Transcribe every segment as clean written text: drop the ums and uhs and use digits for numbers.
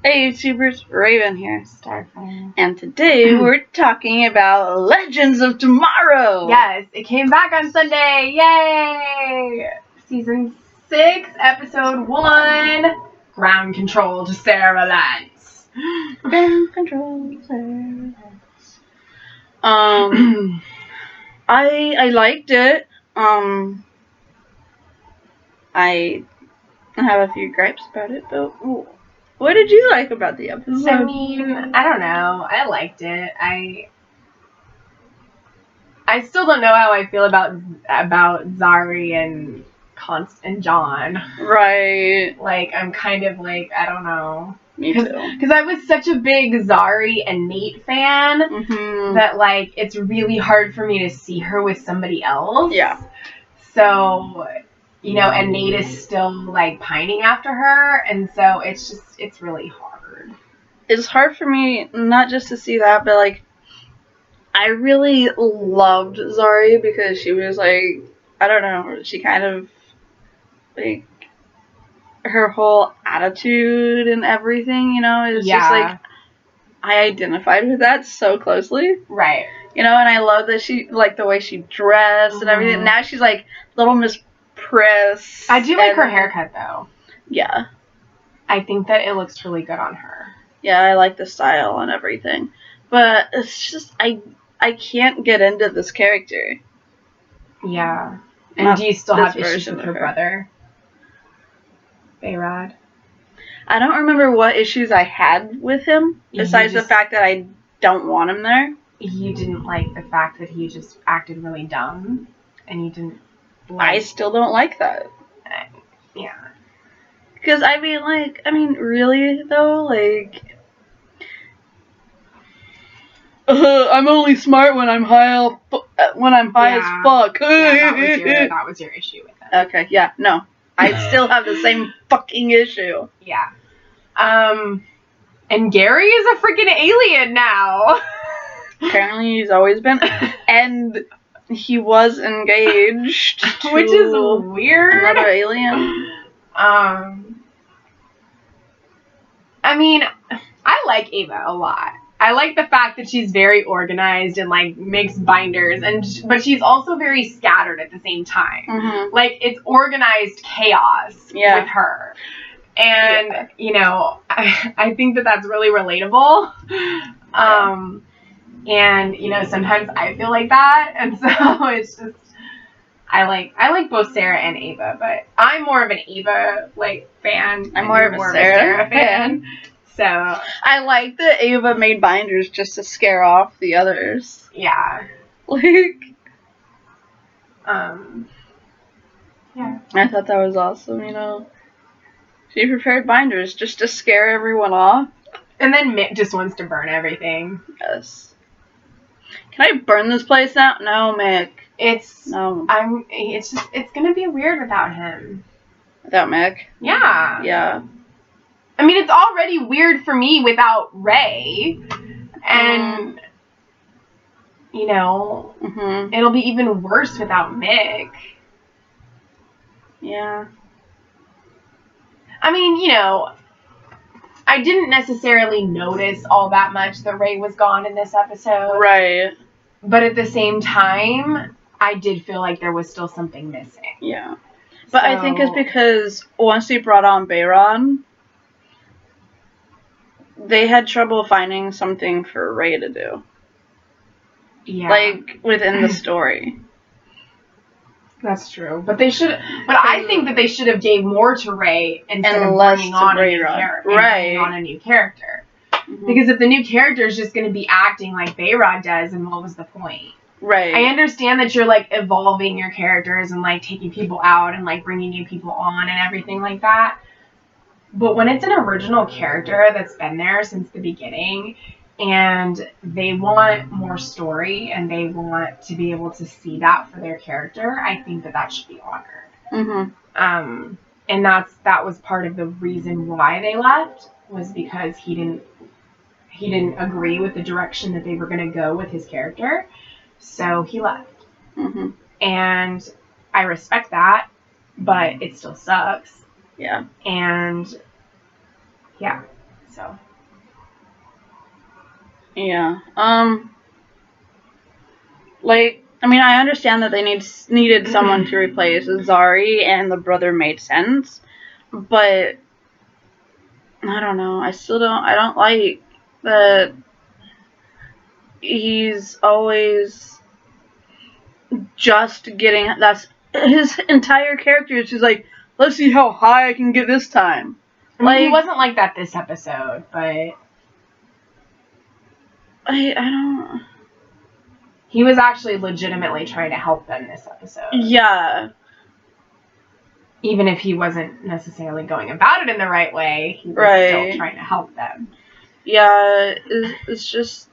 Hey YouTubers, Raven here. Starfire. And today we're talking about Legends of Tomorrow! Yes, it came back on Sunday! Yay! Season 6, Episode 1, Ground Control to Sarah Lance. Ground control, Sarah Lance. I liked it. I have a few gripes about it, but what did you like about the episode? I mean, I don't know. I liked it. I still don't know how I feel about Zari and and John. Right. Like, I'm kind of like, I don't know. Me too. Because I was such a big Zari and Nate fan that, like, it's really hard for me to see her with somebody else. Yeah. So, you know, and Nate is still, like, pining after her, and so it's really hard. It's hard for me not just to see that, but, like, I really loved Zari because she was, like, I don't know, she kind of, like, her whole attitude and everything, you know, it's just, like, I identified with that so closely. Right. You know, and I love that she, like, the way she dressed and everything. Now she's, like, Little Miss Press. I do like her haircut, though. Yeah. I think that it looks really good on her. Yeah, I like the style and everything. But it's just, I can't get into this character. Yeah. And do you still have issues with her brother? Behrad? I don't remember what issues I had with him, besides the fact that I don't want him there. You didn't like the fact that he just acted really dumb, and you didn't like... I still don't like that. Yeah. Because, I mean, really, though, like... I'm only smart when I'm high as fuck. Yeah, that was your issue with it. Okay, yeah, no. I still have the same fucking issue. Yeah. And Gary is a freaking alien now. Apparently he's always been. And he was engaged to which is weird. Another alien. I mean, I like Ava a lot. I like the fact that she's very organized and, like, makes binders, but she's also very scattered at the same time. Mm-hmm. Like, it's organized chaos with her. And, you know, I think that that's really relatable. And, you know, sometimes I feel like that. And so it's just, I like both Sarah and Ava, but I'm more of an Ava, like, fan. I'm more of a Sarah fan. So I like that Ava made binders just to scare off the others. Yeah. Like, yeah. I thought that was awesome, you know. She prepared binders just to scare everyone off. And then Mick just wants to burn everything. Yes. Can I burn this place now? No, Mick. It's gonna be weird without him. Without Mick? Yeah. Yeah. I mean, it's already weird for me without Ray. And, you know, it'll be even worse without Mick. Yeah. I mean, you know, I didn't necessarily notice all that much that Ray was gone in this episode. Right. But at the same time, I did feel like there was still something missing. Yeah. But I think it's because once they brought on Behrad, they had trouble finding something for Ray to do. Yeah. Like, within the story. That's true. But I think that they should have gave more to Ray instead of bringing on a new character. Mm-hmm. Because if the new character is just going to be acting like Behrad does, then what was the point? Right. I understand that you're, like, evolving your characters and, like, taking people out and, like, bringing new people on and everything like that. But when it's an original character that's been there since the beginning and they want more story and they want to be able to see that for their character, I think that should be honored. Mm-hmm. And that was part of the reason why they left, was because he didn't agree with the direction that they were going to go with his character. So he left. Mm-hmm. And I respect that, but it still sucks. Yeah. And, yeah. So. Yeah. Like, I mean, I understand that they needed someone to replace Zari, and the brother made sense, but I don't know. I don't like that he's always just getting. That's his entire character is just like, let's see how high I can get this time. I mean, he wasn't like that this episode, but I don't. He was actually legitimately trying to help them this episode. Yeah. Even if he wasn't necessarily going about it in the right way, he was still trying to help them. Yeah, it's just...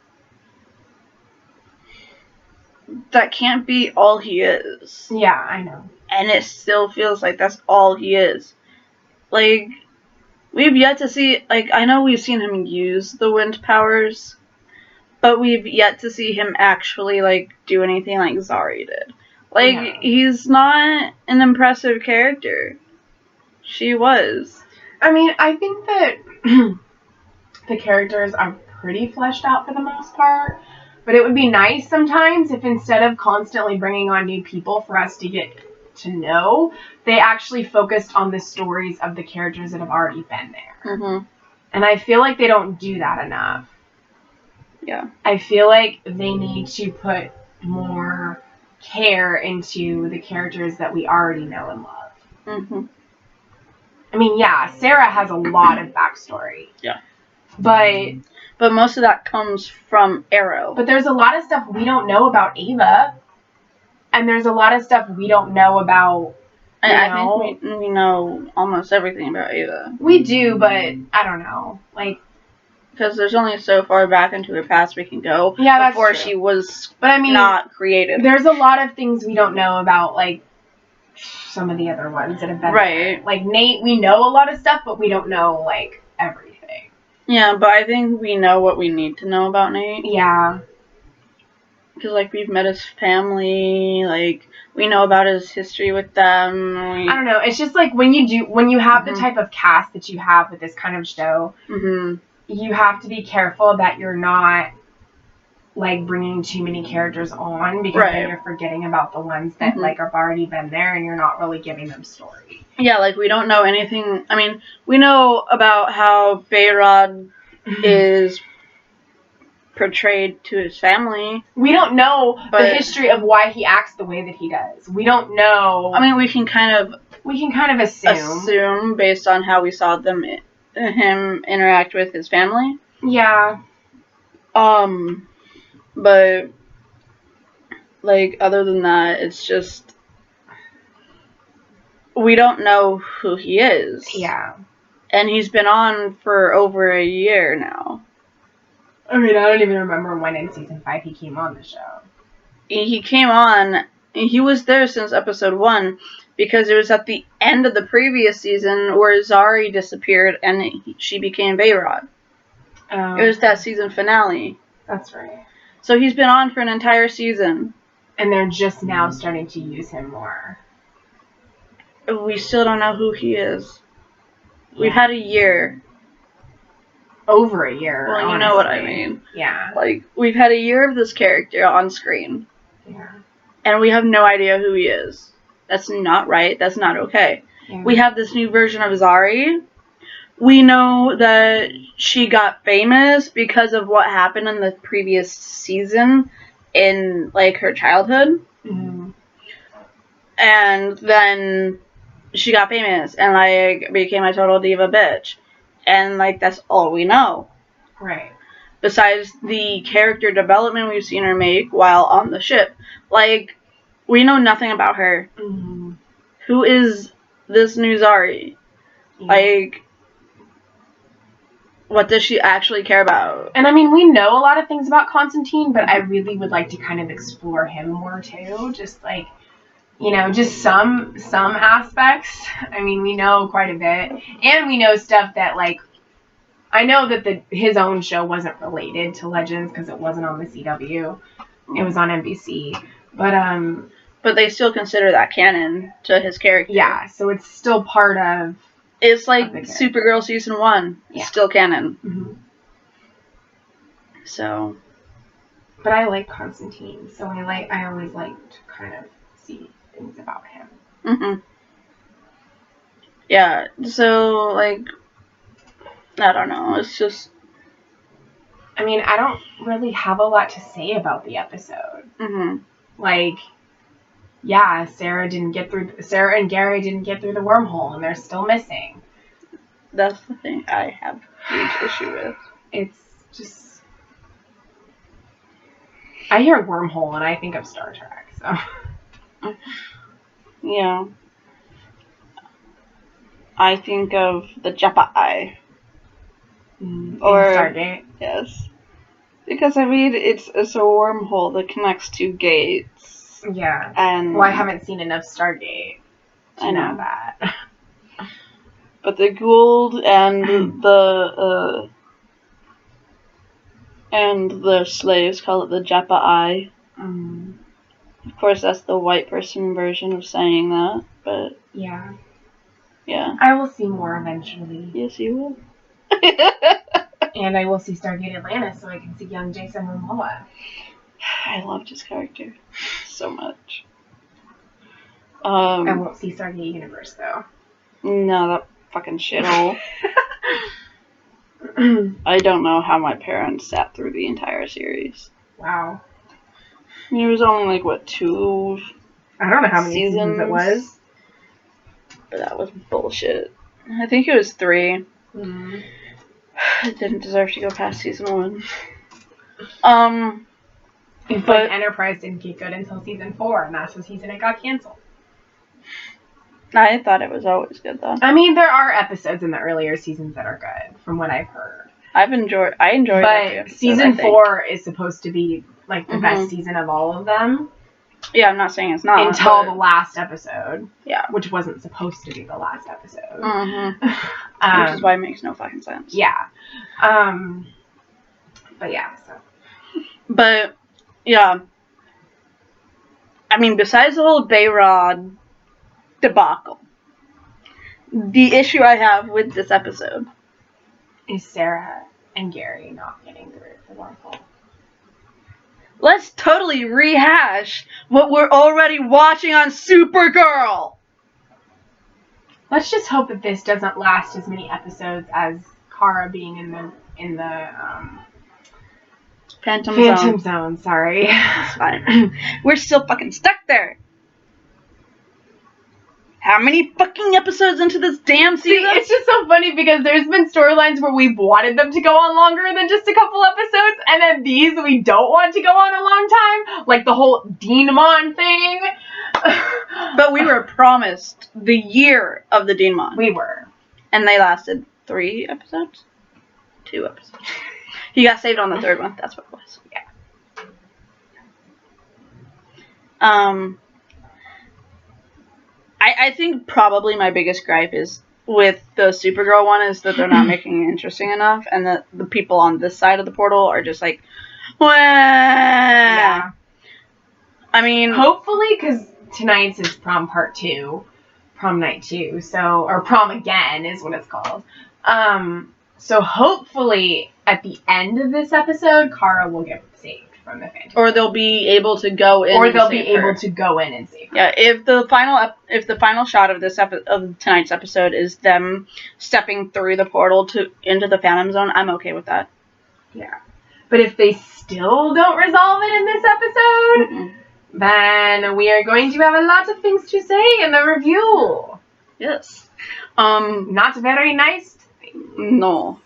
That can't be all he is. Yeah, I know. And it still feels like that's all he is. Like, we've yet to see... Like, I know we've seen him use the wind powers, but we've yet to see him actually, like, do anything like Zari did. Like, he's not an impressive character. She was. I mean, I think that the characters are pretty fleshed out for the most part, but it would be nice sometimes if instead of constantly bringing on new people for us to get to know, they actually focused on the stories of the characters that have already been there. Mm-hmm. And I feel like they don't do that enough. Yeah. I feel like they need to put more care into the characters that we already know and love. Mm-hmm. I mean, yeah, Sarah has a lot of backstory. Yeah. But most of that comes from Arrow. But there's a lot of stuff we don't know about Ava. And there's a lot of stuff we don't know about, I think we know almost everything about Ava. We do, but I don't know. Like, because there's only so far back into her past we can go before she was not created. There's a lot of things we don't know about, like, some of the other ones that have been there. Like, Nate, we know a lot of stuff, but we don't know, like, everything. Yeah, but I think we know what we need to know about Nate. Yeah. Because, like, we've met his family, like, we know about his history with them. I don't know. It's just, like, when you have the type of cast that you have with this kind of show, you have to be careful that you're not, like, bringing too many characters on, because then you're forgetting about the ones that, like, have already been there, and you're not really giving them story. Yeah, like, we don't know anything. I mean, we know about how Behrad is portrayed to his family. We don't know the history of why he acts the way that he does. We don't know. I mean, we can kind of assume based on how we saw him interact with his family. Yeah. But, like, other than that, it's just, we don't know who he is. Yeah. And he's been on for over a year now. I mean, I don't even remember when in season 5 he came on the show. He came on, he was there since episode 1, because it was at the end of the previous season where Zari disappeared and she became Behrad. It was that season finale. That's right. So he's been on for an entire season. And they're just now starting to use him more. We still don't know who he is. Yeah. We've had a year. Over a year. Well, you know what I mean. Yeah. Like, we've had a year of this character on screen. Yeah. And we have no idea who he is. That's not right. That's not okay. Yeah. We have this new version of Zari. We know that she got famous because of what happened in the previous season in, like, her childhood. Mm-hmm. And then she got famous and, like, became a total diva bitch. And, like, that's all we know. Right. Besides the character development we've seen her make while on the ship. Like, we know nothing about her. Mm-hmm. Who is this new Zari? Yeah. Like, what does she actually care about? And, I mean, we know a lot of things about Constantine, but I really would like to kind of explore him more, too. Just, like, you know, just some aspects. I mean, we know quite a bit. And we know stuff that, like, I know that his own show wasn't related to Legends because it wasn't on the CW. It was on NBC. But they still consider that canon to his character. Yeah, so it's still part of It's like Of the character. Supergirl season 1. Yeah. Still canon. Mm-hmm. So. But I like Constantine, so I always like to kind of see things about him. Mm-hmm. Yeah, so, like, I don't know, it's just... I mean, I don't really have a lot to say about the episode. Mm-hmm. Like, yeah, Sarah and Gary didn't get through the wormhole, and they're still missing. That's the thing I have a huge issue with. It's just... I hear wormhole, and I think of Star Trek, so... Yeah. I think of the Japa-I. Or Stargate. Yes. Because, I mean, it's a wormhole that connects two gates. Yeah. And... Well, I haven't seen enough Stargate to know that. But the Gould and the slaves call it the Japa-I. Of course, that's the white person version of saying that, but... Yeah. Yeah. I will see more eventually. Yes, you will. And I will see Stargate Atlantis so I can see young Jason Momoa. I loved his character so much. I won't see Stargate Universe, though. No, that fucking shithole. I don't know how my parents sat through the entire series. Wow. It was only like, what, 2 I don't know how many seasons it was. But that was bullshit. I think it was 3. It didn't deserve to go past season 1. But Enterprise didn't get good until season 4, and that's the season it got canceled. I thought it was always good, though. I mean, there are episodes in the earlier seasons that are good, from what I've heard. I enjoyed But season 4 is supposed to be, like, the best season of all of them. Yeah, I'm not saying it's not. Until the last episode. Yeah. Which wasn't supposed to be the last episode. Which is why it makes no fucking sense. Yeah. But yeah, so. But, yeah. I mean, besides the whole Bayrod debacle, the issue I have with this episode is Sarah and Gary not getting through the wormhole. Let's totally rehash what we're already watching on Supergirl. Let's just hope that this doesn't last as many episodes as Kara being in the Phantom Zone. Sorry, it's fine. We're still fucking stuck there. How many fucking episodes into this damn season? See, it's just so funny because there's been storylines where we've wanted them to go on longer than just a couple episodes, and then these we don't want to go on a long time, like the whole Deanmon thing. But we were promised the year of the Deanmon. We were. And they lasted 3 episodes? 2 episodes. He got saved on the 3rd one, that's what it was. Yeah. I think probably my biggest gripe is with the Supergirl one is that they're not making it interesting enough, and that the people on this side of the portal are just like, wah. Yeah. I mean, hopefully, because tonight's is prom part 2, prom night 2, so, or prom again is what it's called. So hopefully at the end of this episode, Kara will get saved from the Phantom. Or they'll be able to go in. Or they'll be able to go in and save her. Yeah, if the final shot of this of tonight's episode is them stepping through the portal into the Phantom Zone, I'm okay with that. Yeah. But if they still don't resolve it in this episode, then we are going to have a lot of things to say in the review. Yes. Not very nice. No.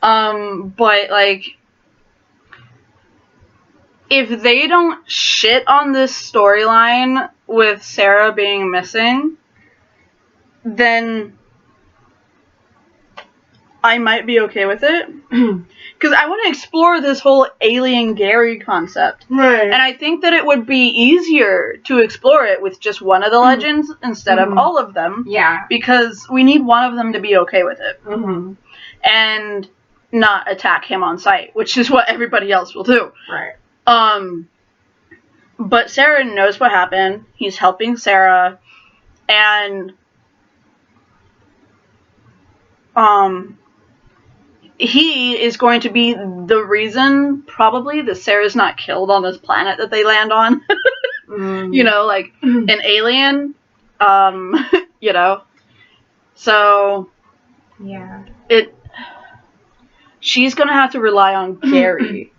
But like, if they don't shit on this storyline with Sarah being missing, then I might be okay with it. Because I want to explore this whole alien Gary concept. Right. And I think that it would be easier to explore it with just one of the legends instead of all of them. Yeah. Because we need one of them to be okay with it. And not attack him on sight, which is what everybody else will do. Right. But Sarah knows what happened. He's helping Sarah, and he is going to be the reason, probably, that Sarah's not killed on this planet that they land on. You know, like an alien. You know. So Yeah. She's gonna have to rely on Gary,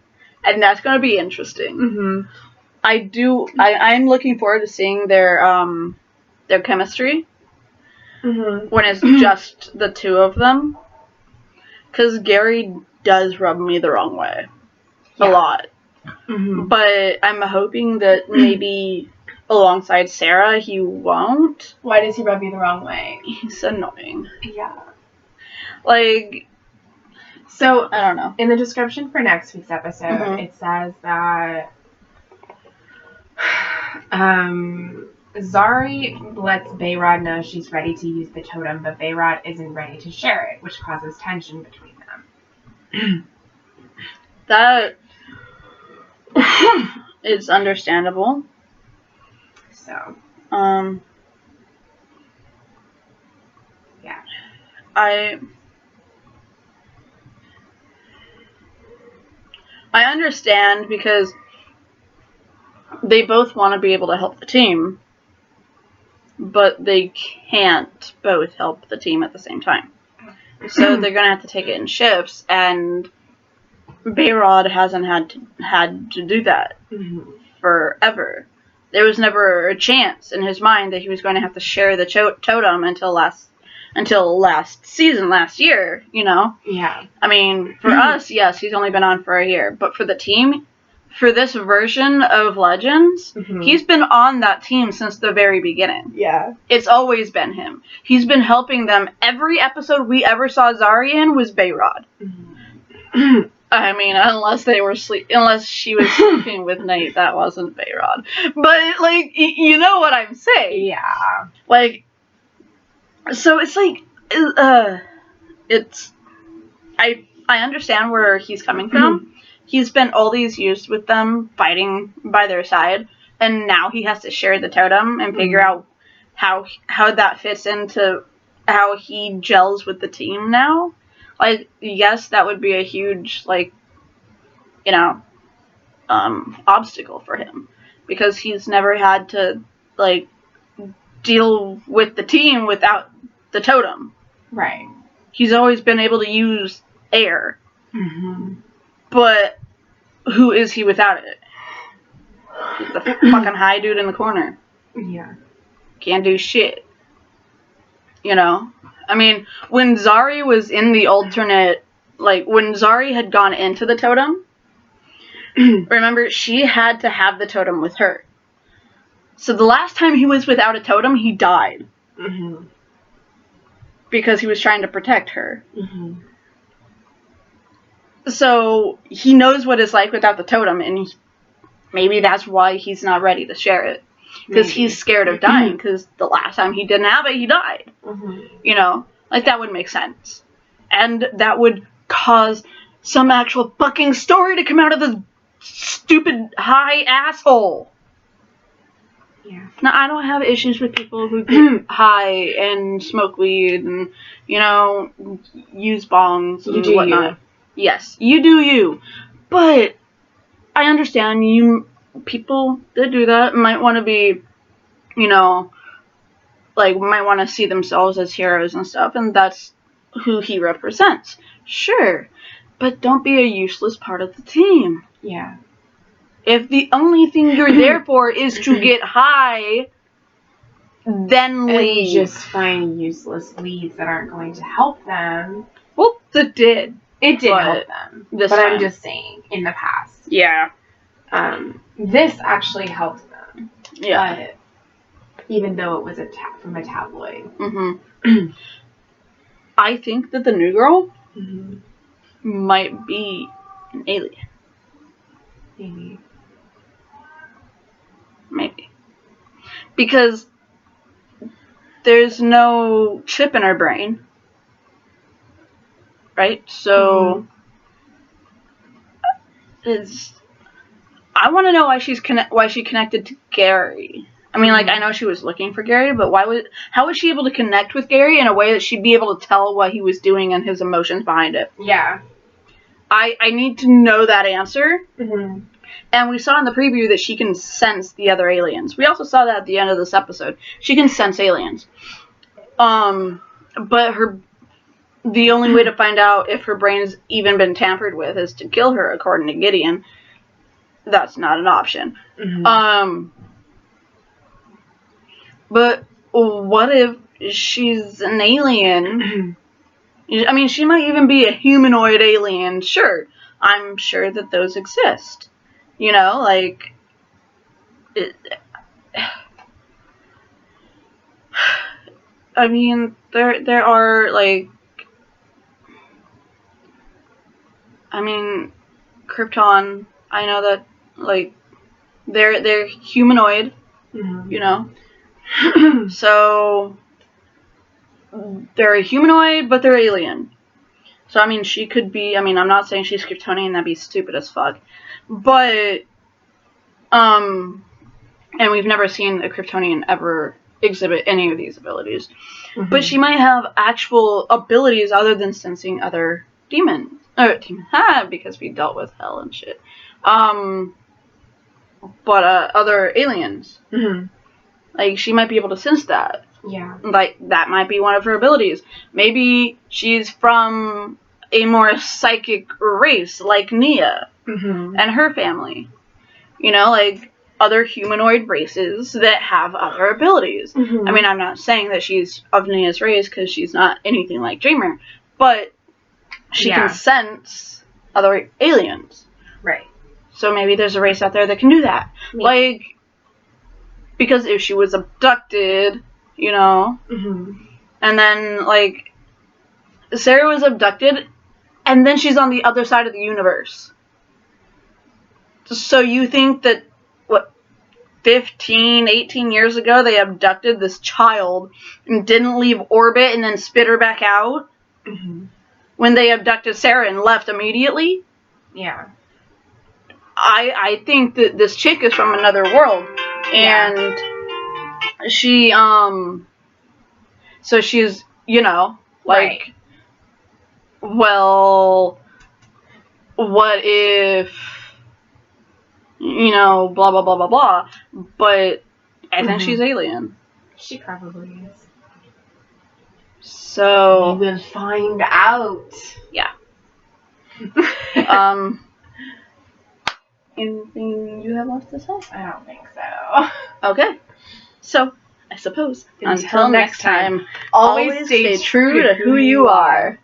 and that's gonna be interesting. Mm-hmm. I'm looking forward to seeing their chemistry Mm-hmm. when it's just the two of them. Because Gary does rub me the wrong way. A lot. Mm-hmm. But I'm hoping that maybe alongside Sarah he won't. Why does he rub you the wrong way? He's annoying. Yeah. Like, so I don't know. In the description for next week's episode, it says that Zari lets Behrad know she's ready to use the totem, but Behrad isn't ready to share it, which causes tension between them. That is understandable. So. Yeah. I understand because they both want to be able to help the team, but they can't both help the team at the same time. So they're gonna have to take it in shifts, and Behrad hasn't had to do that forever. There was never a chance in his mind that he was going to have to share the totem until last season, last year, you know? Yeah. I mean, for us, yes, he's only been on for a year, but for the team, for this version of Legends, he's been on that team since the very beginning. Yeah. It's always been him. He's been helping them. Every episode we ever saw Zari in was Behrad. I mean, unless she was sleeping with Nate, that wasn't Behrad. But, like, you know what I'm saying. Yeah. Like, so it's like, I understand where he's coming from. He's spent all these years with them, fighting by their side, and now he has to share the totem and figure out how that fits into how he gels with the team now. Like, yes, that would be a huge, like, you know, obstacle for him, because he's never had to, like, deal with the team without the totem. Right. He's always been able to use air. But who is he without it? He's the fucking high dude in the corner. Yeah. Can't do shit. You know? I mean, when Zari was in the alternate, like, when Zari had gone into the totem, remember, she had to have the totem with her. So the last time he was without a totem, he died. Because he was trying to protect her. So he knows what it's like without the totem, and maybe that's why he's not ready to share it. Because he's scared of dying, because the last time he didn't have it, he died. You know? Like, that would make sense. And that would cause some actual fucking story to come out of this stupid high asshole. Yeah. Now, I don't have issues with people who get high and smoke weed and, you know, use bongs and whatnot. You. Yes, you do you. But I understand people that do that might want to be, you know, like, might want to see themselves as heroes and stuff, and that's who he represents. Sure, but don't be a useless part of the team. Yeah. If the only thing you're there for is to get high, then leave. And just find useless leads that aren't going to help them. Well, it did. It did help them. But time. I'm just saying, in the past. Yeah. This actually helped them. Yeah. But even though it was from a tabloid. I think that the new girl might be an alien. Maybe. Because there's no chip in her brain. Right? So I want to know why she connected to Gary. I mean, like, I know she was looking for Gary, but how was she able to connect with Gary in a way that she'd be able to tell what he was doing and his emotions behind it? Yeah. I need to know that answer. Mm-hmm. And we saw in the preview that she can sense the other aliens. We also saw that at the end of this episode. She can sense aliens. But the only way to find out if her brain's even been tampered with is to kill her, according to Gideon. That's not an option. Mm-hmm. But what if she's an alien? I mean, she might even be a humanoid alien. Sure. I'm sure that those exist. You know, like... I mean, there are, like... I mean, Krypton, I know that, like, they're humanoid, Mm-hmm. you know? So, they're a humanoid, but they're alien. So, I mean, she could be, I mean, I'm not saying she's Kryptonian, that'd be stupid as fuck. But, and we've never seen a Kryptonian ever exhibit any of these abilities. Mm-hmm. But she might have actual abilities other than sensing other demons. Because we dealt with hell and shit. But other aliens. Mm-hmm. Like, she might be able to sense that. Yeah. Like, that might be one of her abilities. Maybe she's from a more psychic race, like Nia Mm-hmm. and her family. You know, like, other humanoid races that have other abilities. Mm-hmm. I mean, I'm not saying that she's of Nia's race, because she's not anything like Dreamer. But she can sense other aliens. Right. So maybe there's a race out there that can do that. Maybe. Like, because if she was abducted, you know, Mm-hmm. and then, like, Sarah was abducted, and then she's on the other side of the universe. So you think that, 15, 18 years ago, they abducted this child and didn't leave orbit and then spit her back out? Mm-hmm. When they abducted Sarah and left immediately? Yeah. I think that this chick is from another world. And she, so she's, you know, like, well, what if, you know, blah, blah, blah, blah, blah. But I think she's alien. She probably is. So. We will find out. Yeah. Anything you have left to say? I don't think so. Okay. So, I suppose, Until next time, always stay true to who you are.